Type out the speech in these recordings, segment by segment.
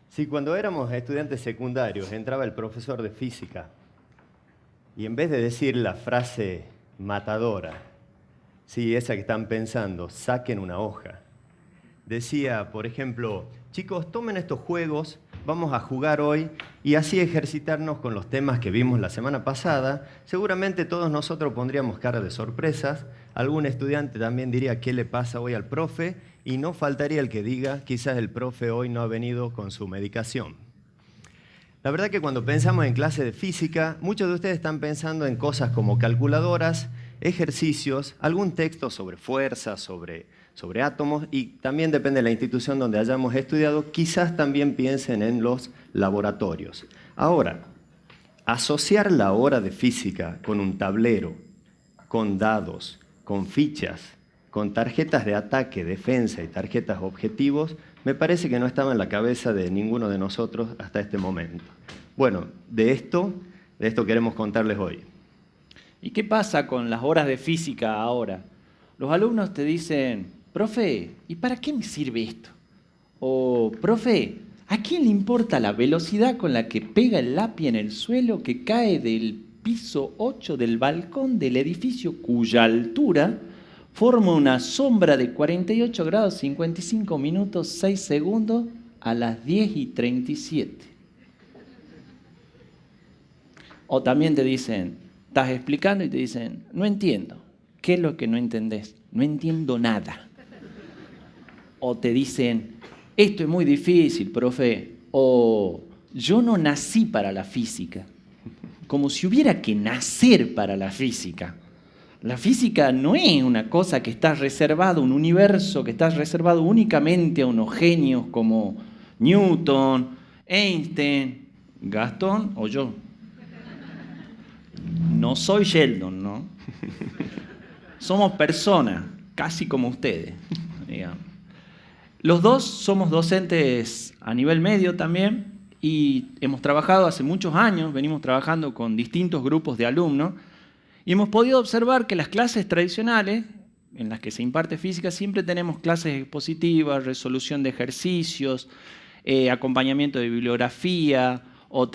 Sí, cuando éramos estudiantes secundarios entraba el profesor de física y en vez de decir la frase matadora, sí, esa que están pensando, saquen una hoja, decía, por ejemplo, chicos, tomen estos juegos, vamos a jugar hoy y así ejercitarnos con los temas que vimos la semana pasada. Seguramente todos nosotros pondríamos cara de sorpresas, algún estudiante también diría qué le pasa hoy al profe y no faltaría el que diga, quizás el profe hoy no ha venido con su medicación. La verdad que cuando pensamos en clase de física, muchos de ustedes están pensando en cosas como calculadoras, ejercicios, algún texto sobre fuerza, sobre átomos y también depende de la institución donde hayamos estudiado, quizás también piensen en los laboratorios. Ahora, asociar la hora de física con un tablero, con dados, con fichas, con tarjetas de ataque, defensa y tarjetas objetivos, me parece que no estaba en la cabeza de ninguno de nosotros hasta este momento. Bueno, de esto queremos contarles hoy. ¿Y qué pasa con las horas de física ahora? Los alumnos te dicen, profe, ¿y para qué me sirve esto? O, profe, ¿a quién le importa la velocidad con la que pega el lápiz en el suelo que cae del piso 8 del balcón del edificio cuya altura forma una sombra de 48 grados 55 minutos 6 segundos a las 10:37? O también te dicen, estás explicando y te dicen, no entiendo. ¿Qué es lo que no entendés? No entiendo nada. O te dicen, esto es muy difícil, profe. O yo no nací para la física. Como si hubiera que nacer para la física. La física no es una cosa que está reservada, un universo que está reservado únicamente a unos genios como Newton, Einstein, Gastón o yo. No soy Sheldon, ¿no? Somos personas, casi como ustedes, digamos. Los dos somos docentes a nivel medio también y hemos trabajado hace muchos años, venimos trabajando con distintos grupos de alumnos y hemos podido observar que las clases tradicionales, en las que se imparte física, siempre tenemos clases expositivas, resolución de ejercicios, acompañamiento de bibliografía, o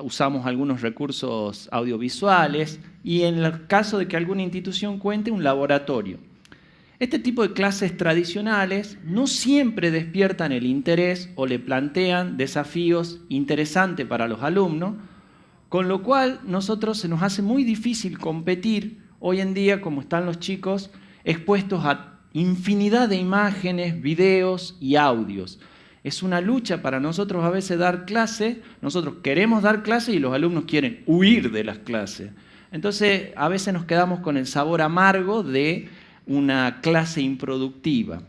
usamos algunos recursos audiovisuales, y en el caso de que alguna institución cuente, un laboratorio. Este tipo de clases tradicionales no siempre despiertan el interés o le plantean desafíos interesantes para los alumnos, con lo cual nosotros se nos hace muy difícil competir hoy en día, como están los chicos, expuestos a infinidad de imágenes, videos y audios. Es una lucha para nosotros a veces dar clase, nosotros queremos dar clase y los alumnos quieren huir de las clases. Entonces a veces nos quedamos con el sabor amargo de una clase improductiva.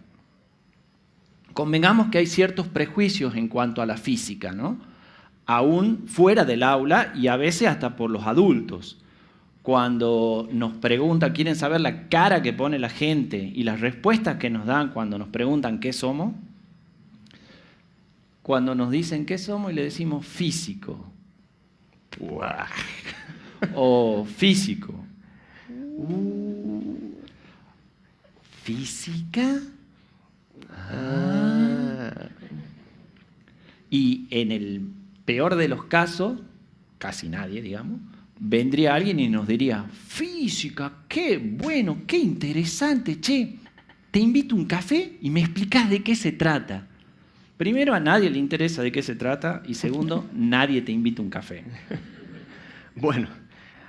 Convengamos que hay ciertos prejuicios en cuanto a la física, ¿no? Aún fuera del aula y a veces hasta por los adultos. Cuando nos preguntan, quieren saber la cara que pone la gente y las respuestas que nos dan cuando nos preguntan qué somos. Cuando nos dicen qué somos y le decimos físico. O físico. ¿Física? Y en el peor de los casos, casi nadie, digamos, vendría alguien y nos diría, física, qué bueno, qué interesante, che, te invito a un café y me explicás de qué se trata. Primero, a nadie le interesa de qué se trata y segundo, nadie te invita a un café. Bueno,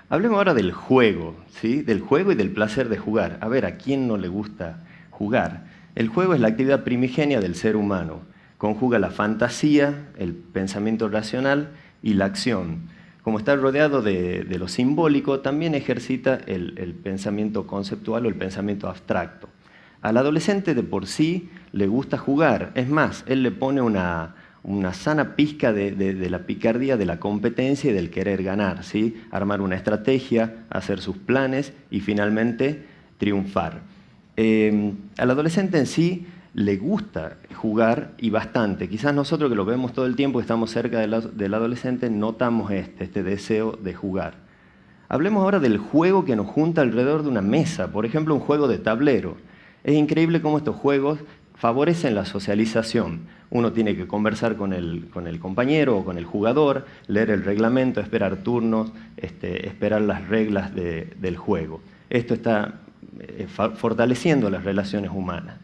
hablemos ahora del juego, ¿sí? Del juego y del placer de jugar. A ver, ¿a quién no le gusta jugar? El juego es la actividad primigenia del ser humano. Conjuga la fantasía, el pensamiento racional y la acción. Como está rodeado de lo simbólico, también ejercita el pensamiento conceptual o el pensamiento abstracto. Al adolescente de por sí le gusta jugar. Es más, él le pone una una sana pizca de la picardía, de la competencia y del querer ganar, ¿sí? Armar una estrategia, hacer sus planes y finalmente triunfar. Al adolescente en sí le gusta jugar y bastante. Quizás nosotros que lo vemos todo el tiempo, que estamos cerca del adolescente, notamos este deseo de jugar. Hablemos ahora del juego que nos junta alrededor de una mesa, por ejemplo, un juego de tablero. Es increíble cómo estos juegos favorecen la socialización. Uno tiene que conversar con el compañero o con el jugador, leer el reglamento, esperar turnos, esperar las reglas del juego. Esto está fortaleciendo las relaciones humanas.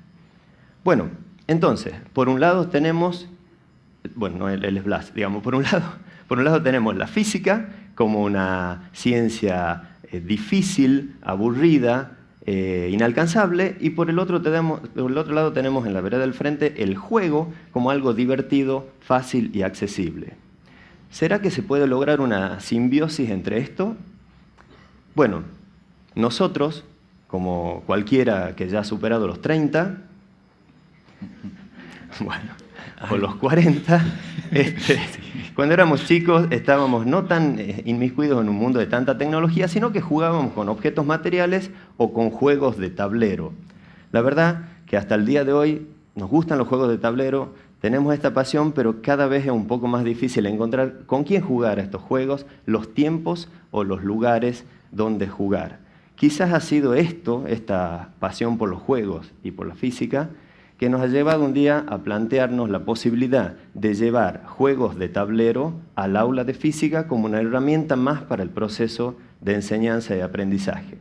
Bueno, entonces, por un lado tenemos, bueno, no él es Blas, digamos, por un lado tenemos la física como una ciencia difícil, aburrida, inalcanzable, y por el otro lado tenemos en la vereda del frente el juego como algo divertido, fácil y accesible. ¿Será que se puede lograr una simbiosis entre esto? Bueno, nosotros, como cualquiera que ya ha superado los 30, bueno, o los 40, cuando éramos chicos estábamos no tan inmiscuidos en un mundo de tanta tecnología, sino que jugábamos con objetos materiales o con juegos de tablero. La verdad que hasta el día de hoy nos gustan los juegos de tablero, tenemos esta pasión, pero cada vez es un poco más difícil encontrar con quién jugar a estos juegos, los tiempos o los lugares donde jugar. Quizás ha sido esta pasión por los juegos y por la física, que nos ha llevado un día a plantearnos la posibilidad de llevar juegos de tablero al aula de física como una herramienta más para el proceso de enseñanza y aprendizaje.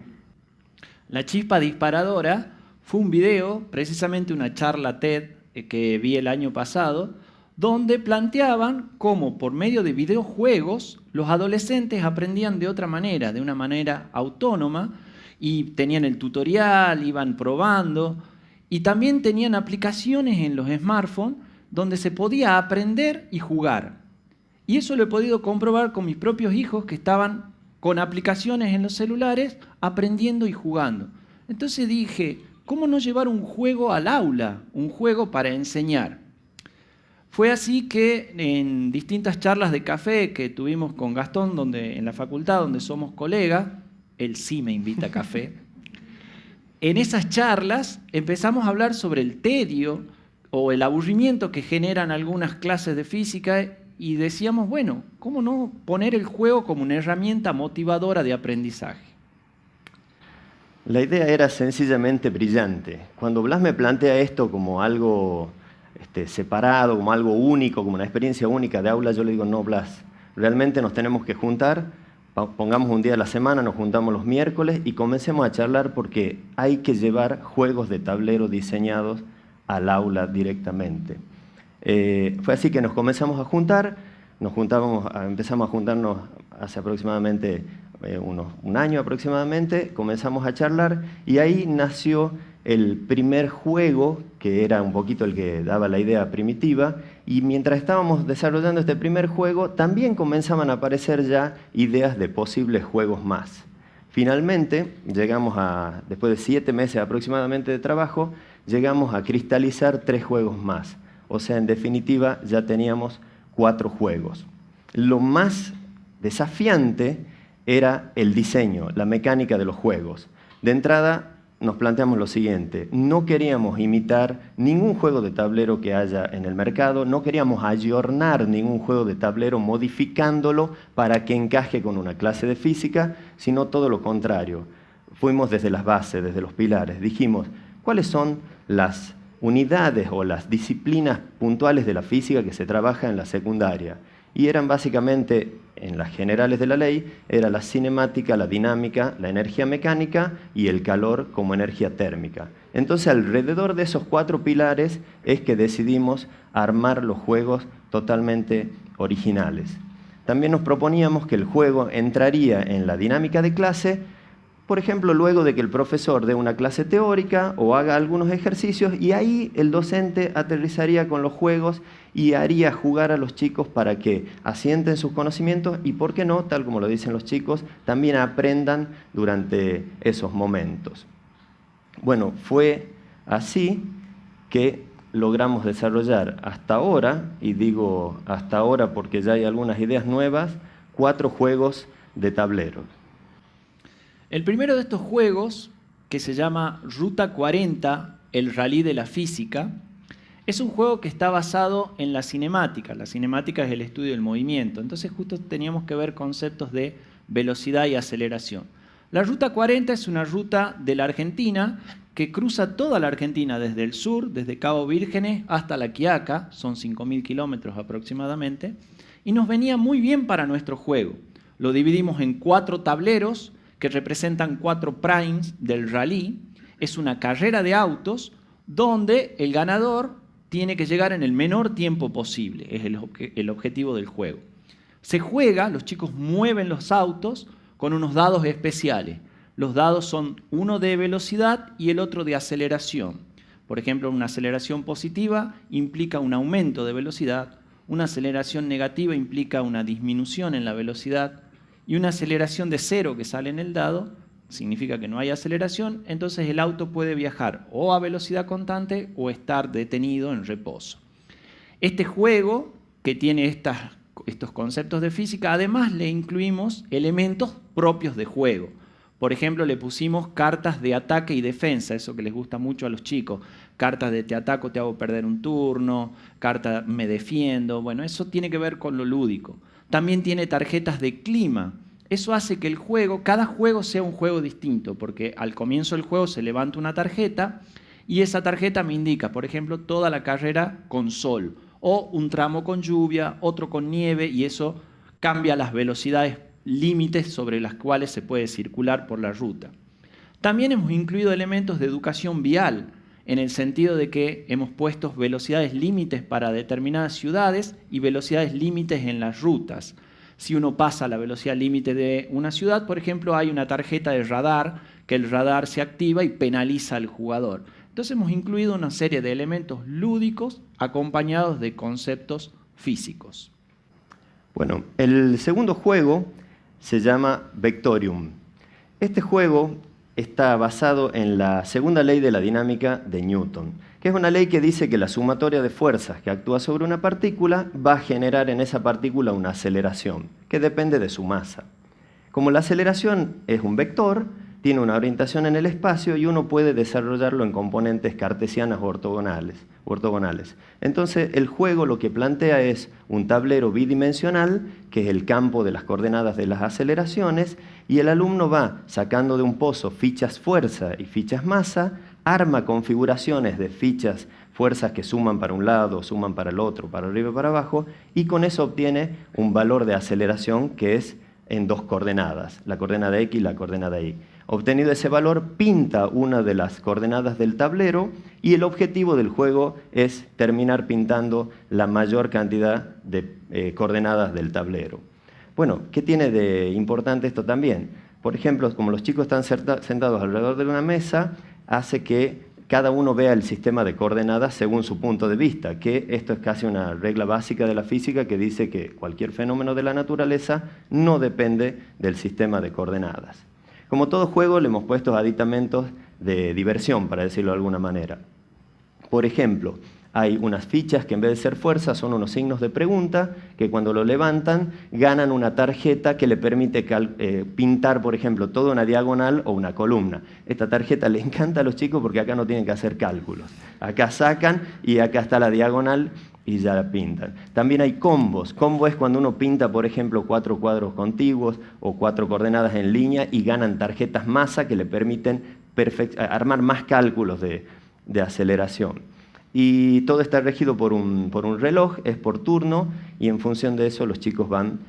La chispa disparadora fue un video, precisamente una charla TED que vi el año pasado, donde planteaban cómo por medio de videojuegos los adolescentes aprendían de otra manera, de una manera autónoma, y tenían el tutorial, iban probando, y también tenían aplicaciones en los smartphones donde se podía aprender y jugar. Y eso lo he podido comprobar con mis propios hijos que estaban con aplicaciones en los celulares aprendiendo y jugando. Entonces dije, ¿cómo no llevar un juego al aula? Un juego para enseñar. Fue así que en distintas charlas de café que tuvimos con Gastón en la facultad, donde somos colegas, él sí me invita a café, en esas charlas empezamos a hablar sobre el tedio o el aburrimiento que generan algunas clases de física y decíamos, bueno, ¿cómo no poner el juego como una herramienta motivadora de aprendizaje? La idea era sencillamente brillante. Cuando Blas me plantea esto como algo separado, como algo único, como una experiencia única de aula, yo le digo, no, Blas, realmente nos tenemos que juntar. Pongamos un día a la semana, nos juntamos los miércoles y comencemos a charlar porque hay que llevar juegos de tablero diseñados al aula directamente. Fue así que nos comenzamos a juntar, empezamos a juntarnos hace aproximadamente un año aproximadamente, comenzamos a charlar y ahí nació el primer juego, que era un poquito el que daba la idea primitiva, y mientras estábamos desarrollando este primer juego, también comenzaban a aparecer ya ideas de posibles juegos más. Finalmente, después de 7 meses aproximadamente de trabajo, llegamos a cristalizar 3 juegos más. O sea, en definitiva, ya teníamos 4 juegos. Lo más desafiante era el diseño, la mecánica de los juegos. De entrada, nos planteamos lo siguiente, no queríamos imitar ningún juego de tablero que haya en el mercado, no queríamos ayornar ningún juego de tablero modificándolo para que encaje con una clase de física, sino todo lo contrario. Fuimos desde las bases, desde los pilares, dijimos, ¿cuáles son las unidades o las disciplinas puntuales de la física que se trabaja en la secundaria? Y eran básicamente, en las generales de la ley, era la cinemática, la dinámica, la energía mecánica y el calor como energía térmica. Entonces, alrededor de esos 4 pilares es que decidimos armar los juegos totalmente originales. También nos proponíamos que el juego entraría en la dinámica de clase, por ejemplo, luego de que el profesor dé una clase teórica o haga algunos ejercicios, y ahí el docente aterrizaría con los juegos y haría jugar a los chicos para que asienten sus conocimientos y, ¿por qué no?, tal como lo dicen los chicos, también aprendan durante esos momentos. Bueno, fue así que logramos desarrollar hasta ahora, y digo hasta ahora porque ya hay algunas ideas nuevas, 4 juegos de tablero. El primero de estos juegos, que se llama Ruta 40, el rally de la física, es un juego que está basado en la cinemática. La cinemática es el estudio del movimiento. Entonces justo teníamos que ver conceptos de velocidad y aceleración. La Ruta 40 es una ruta de la Argentina que cruza toda la Argentina desde el sur, desde Cabo Vírgenes hasta La Quiaca, son 5.000 kilómetros aproximadamente, y nos venía muy bien para nuestro juego. Lo dividimos en 4 tableros que representan 4 primes del rally. Es una carrera de autos donde el ganador tiene que llegar en el menor tiempo posible, es el objetivo del juego. Se juega, los chicos mueven los autos con unos dados especiales. Los dados son uno de velocidad y el otro de aceleración. Por ejemplo, una aceleración positiva implica un aumento de velocidad, una aceleración negativa implica una disminución en la velocidad y una aceleración de 0 que sale en el dado significa que no hay aceleración, entonces el auto puede viajar o a velocidad constante o estar detenido en reposo. Este juego, que tiene estos conceptos de física, además le incluimos elementos propios de juego. Por ejemplo, le pusimos cartas de ataque y defensa, eso que les gusta mucho a los chicos. Cartas de te ataco, te hago perder un turno, carta me defiendo. Bueno, eso tiene que ver con lo lúdico. También tiene tarjetas de clima. Eso hace que el juego, cada juego sea un juego distinto, porque al comienzo del juego se levanta una tarjeta y esa tarjeta me indica, por ejemplo, toda la carrera con sol, o un tramo con lluvia, otro con nieve, y eso cambia las velocidades límites sobre las cuales se puede circular por la ruta. También hemos incluido elementos de educación vial, en el sentido de que hemos puesto velocidades límites para determinadas ciudades y velocidades límites en las rutas. Si uno pasa la velocidad límite de una ciudad, por ejemplo, hay una tarjeta de radar, que el radar se activa y penaliza al jugador. Entonces hemos incluido una serie de elementos lúdicos acompañados de conceptos físicos. Bueno, el segundo juego se llama Vectorium. Este juego está basado en la segunda ley de la dinámica de Newton, que es una ley que dice que la sumatoria de fuerzas que actúa sobre una partícula va a generar en esa partícula una aceleración, que depende de su masa. Como la aceleración es un vector, tiene una orientación en el espacio y uno puede desarrollarlo en componentes cartesianas o ortogonales. Entonces, el juego lo que plantea es un tablero bidimensional, que es el campo de las coordenadas de las aceleraciones, y el alumno va sacando de un pozo fichas fuerza y fichas masa, arma configuraciones de fichas fuerzas que suman para un lado, suman para el otro, para arriba y para abajo, y con eso obtiene un valor de aceleración que es en 2 coordenadas, la coordenada X y la coordenada Y. Obtenido ese valor, pinta una de las coordenadas del tablero y el objetivo del juego es terminar pintando la mayor cantidad de coordenadas del tablero. Bueno, ¿qué tiene de importante esto también? Por ejemplo, como los chicos están sentados alrededor de una mesa, hace que cada uno vea el sistema de coordenadas según su punto de vista, que esto es casi una regla básica de la física que dice que cualquier fenómeno de la naturaleza no depende del sistema de coordenadas. Como todo juego, le hemos puesto aditamentos de diversión, para decirlo de alguna manera. Por ejemplo, hay unas fichas que en vez de ser fuerzas son unos signos de pregunta que cuando lo levantan ganan una tarjeta que le permite pintar, por ejemplo, toda una diagonal o una columna. Esta tarjeta le encanta a los chicos porque acá no tienen que hacer cálculos. Acá sacan y acá está la diagonal y ya la pintan. También hay combos. Combo es cuando uno pinta, por ejemplo, 4 cuadros contiguos o 4 coordenadas en línea y ganan tarjetas masa que le permiten armar más cálculos de aceleración. Y todo está regido por un reloj, es por turno, y en función de eso los chicos van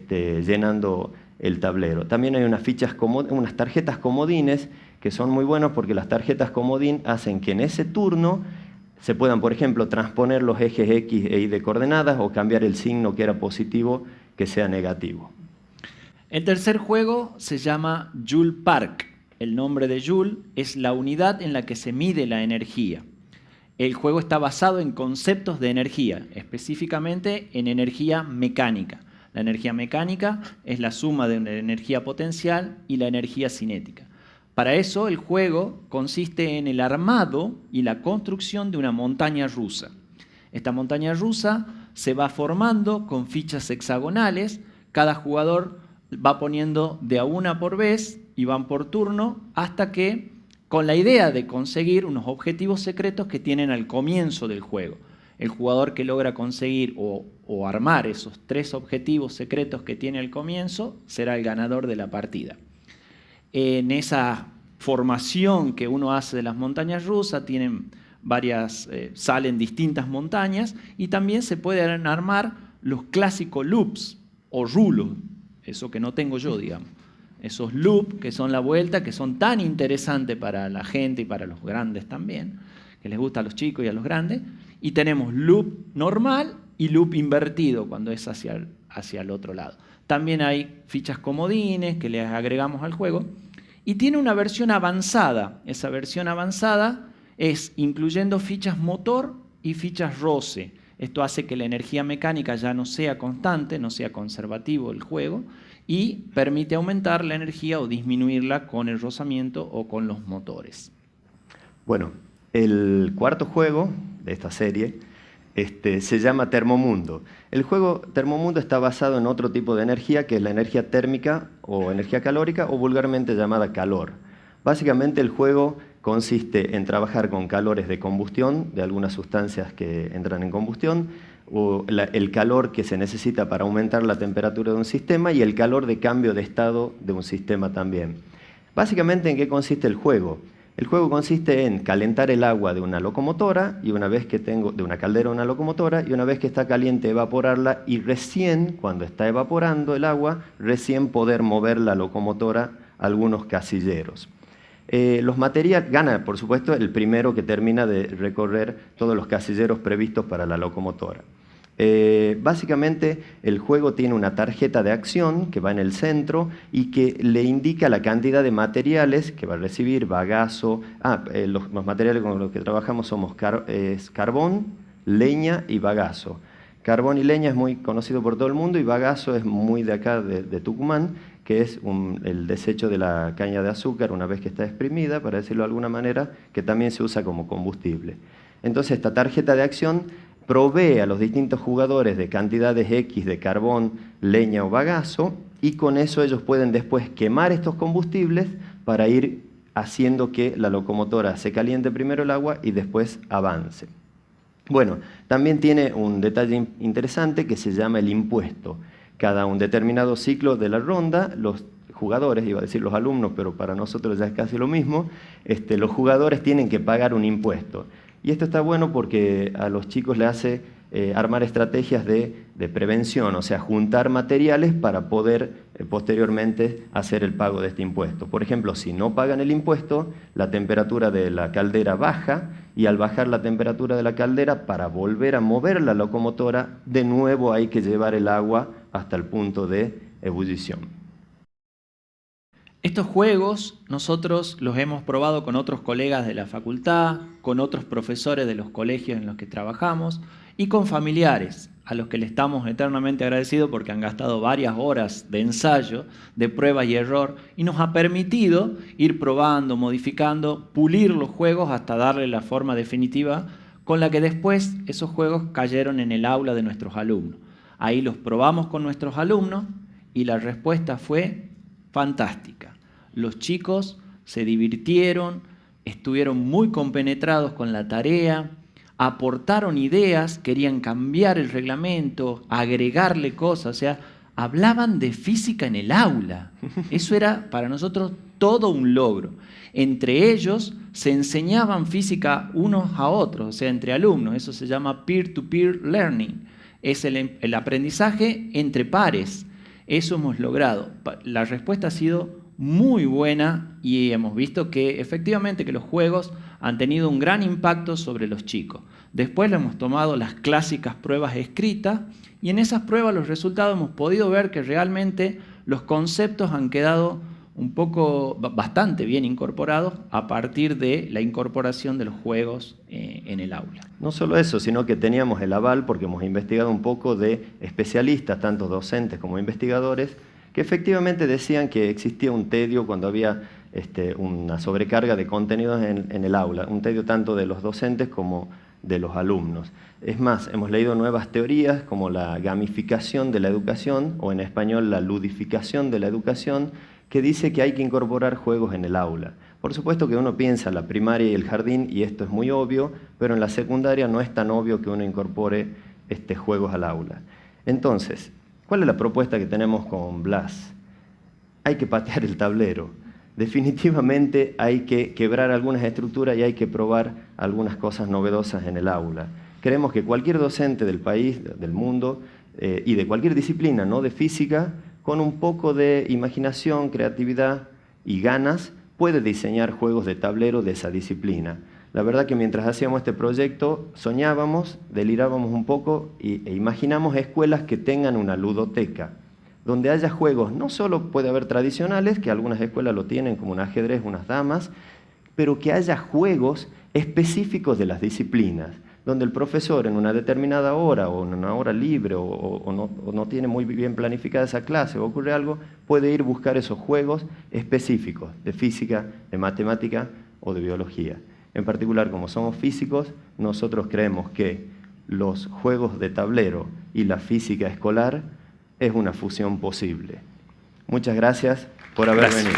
llenando el tablero. También hay unas tarjetas comodines que son muy buenas porque las tarjetas comodín hacen que en ese turno se puedan, por ejemplo, transponer los ejes X e Y de coordenadas o cambiar el signo que era positivo que sea negativo. El tercer juego se llama Joule Park. El nombre de Joule es la unidad en la que se mide la energía. El juego está basado en conceptos de energía, específicamente en energía mecánica. La energía mecánica es la suma de la energía potencial y la energía cinética. Para eso el juego consiste en el armado y la construcción de una montaña rusa. Esta montaña rusa se va formando con fichas hexagonales, cada jugador va poniendo de a una por vez y van por turno hasta que, con la idea de conseguir unos objetivos secretos que tienen al comienzo del juego. El jugador que logra conseguir o armar esos 3 objetivos secretos que tiene al comienzo será el ganador de la partida. En esa formación que uno hace de las montañas rusas salen distintas montañas y también se pueden armar los clásicos loops o rulos, eso que no tengo yo, digamos. Esos loops que son la vuelta, que son tan interesantes para la gente y para los grandes también, que les gusta a los chicos y a los grandes. Y tenemos loop normal y loop invertido cuando es hacia el otro lado. También hay fichas comodines que les agregamos al juego. Y tiene una versión avanzada. Esa versión avanzada es incluyendo fichas motor y fichas roce. Esto hace que la energía mecánica ya no sea constante, no sea conservativo el juego, y permite aumentar la energía o disminuirla con el rozamiento o con los motores. Bueno, el cuarto juego de esta serie se llama Termomundo. El juego Termomundo está basado en otro tipo de energía, que es la energía térmica o energía calórica, o vulgarmente llamada calor. Básicamente el juego consiste en trabajar con calores de combustión, de algunas sustancias que entran en combustión, o el calor que se necesita para aumentar la temperatura de un sistema y el calor de cambio de estado de un sistema también. Básicamente, ¿en qué consiste el juego? El juego consiste en calentar el agua de una locomotora, de una caldera a una locomotora, y una vez que está caliente evaporarla, y recién, cuando está evaporando el agua, recién poder mover la locomotora a algunos casilleros. Los materiales, gana por supuesto el primero que termina de recorrer todos los casilleros previstos para la locomotora. Básicamente el juego tiene una tarjeta de acción que va en el centro y que le indica la cantidad de materiales que va a recibir, bagazo. Los materiales con los que trabajamos somos carbón, leña y bagazo. Carbón y leña es muy conocido por todo el mundo y bagazo es muy de acá, de Tucumán, que es el desecho de la caña de azúcar una vez que está exprimida, para decirlo de alguna manera, que también se usa como combustible. Entonces esta tarjeta de acción provee a los distintos jugadores de cantidades X de carbón, leña o bagazo, y con eso ellos pueden después quemar estos combustibles para ir haciendo que la locomotora se caliente primero el agua y después avance. Bueno, también tiene un detalle interesante que se llama el impuesto. Cada un determinado ciclo de la ronda, los jugadores, iba a decir los alumnos, pero para nosotros ya es casi lo mismo, los jugadores tienen que pagar un impuesto. Y esto está bueno porque a los chicos les hace armar estrategias de prevención, o sea, juntar materiales para poder posteriormente hacer el pago de este impuesto. Por ejemplo, si no pagan el impuesto, la temperatura de la caldera baja, y al bajar la temperatura de la caldera, para volver a mover la locomotora, de nuevo hay que llevar el agua hasta el punto de ebullición. Estos juegos nosotros los hemos probado con otros colegas de la facultad, con otros profesores de los colegios en los que trabajamos y con familiares a los que le estamos eternamente agradecidos porque han gastado varias horas de ensayo, de prueba y error, y nos ha permitido ir probando, modificando, pulir los juegos hasta darle la forma definitiva con la que después esos juegos cayeron en el aula de nuestros alumnos. Ahí los probamos con nuestros alumnos y la respuesta fue fantástica. Los chicos se divirtieron, estuvieron muy compenetrados con la tarea, aportaron ideas, querían cambiar el reglamento, agregarle cosas, o sea, hablaban de física en el aula. Eso era para nosotros todo un logro. Entre ellos se enseñaban física unos a otros, o sea, entre alumnos. Eso se llama peer-to-peer learning. Es el aprendizaje entre pares. Eso hemos logrado. La respuesta ha sido muy buena y hemos visto que efectivamente que los juegos han tenido un gran impacto sobre los chicos. Después le hemos tomado las clásicas pruebas escritas y en esas pruebas los resultados hemos podido ver que realmente los conceptos han quedado bastante bien incorporados a partir de la incorporación de los juegos en el aula. No solo eso, sino que teníamos el aval porque hemos investigado un poco de especialistas, tanto docentes como investigadores, que efectivamente decían que existía un tedio cuando había una sobrecarga de contenidos en el aula, un tedio tanto de los docentes como de los alumnos. Es más, hemos leído nuevas teorías como la gamificación de la educación, o en español la ludificación de la educación, que dice que hay que incorporar juegos en el aula. Por supuesto que uno piensa en la primaria y el jardín, y esto es muy obvio, pero en la secundaria no es tan obvio que uno incorpore juegos al aula. Entonces, ¿cuál es la propuesta que tenemos con Blas? Hay que patear el tablero. Definitivamente hay que quebrar algunas estructuras y hay que probar algunas cosas novedosas en el aula. Creemos que cualquier docente del país, del mundo, y de cualquier disciplina, no de física, con un poco de imaginación, creatividad y ganas, puede diseñar juegos de tablero de esa disciplina. La verdad que mientras hacíamos este proyecto, soñábamos, delirábamos un poco e imaginamos escuelas que tengan una ludoteca, donde haya juegos, no solo puede haber tradicionales, que algunas escuelas lo tienen, como un ajedrez, unas damas, pero que haya juegos específicos de las disciplinas, donde el profesor en una determinada hora o en una hora libre o no tiene muy bien planificada esa clase o ocurre algo, puede ir a buscar esos juegos específicos de física, de matemática o de biología. En particular, como somos físicos, nosotros creemos que los juegos de tablero y la física escolar es una fusión posible. Muchas gracias por haber venido.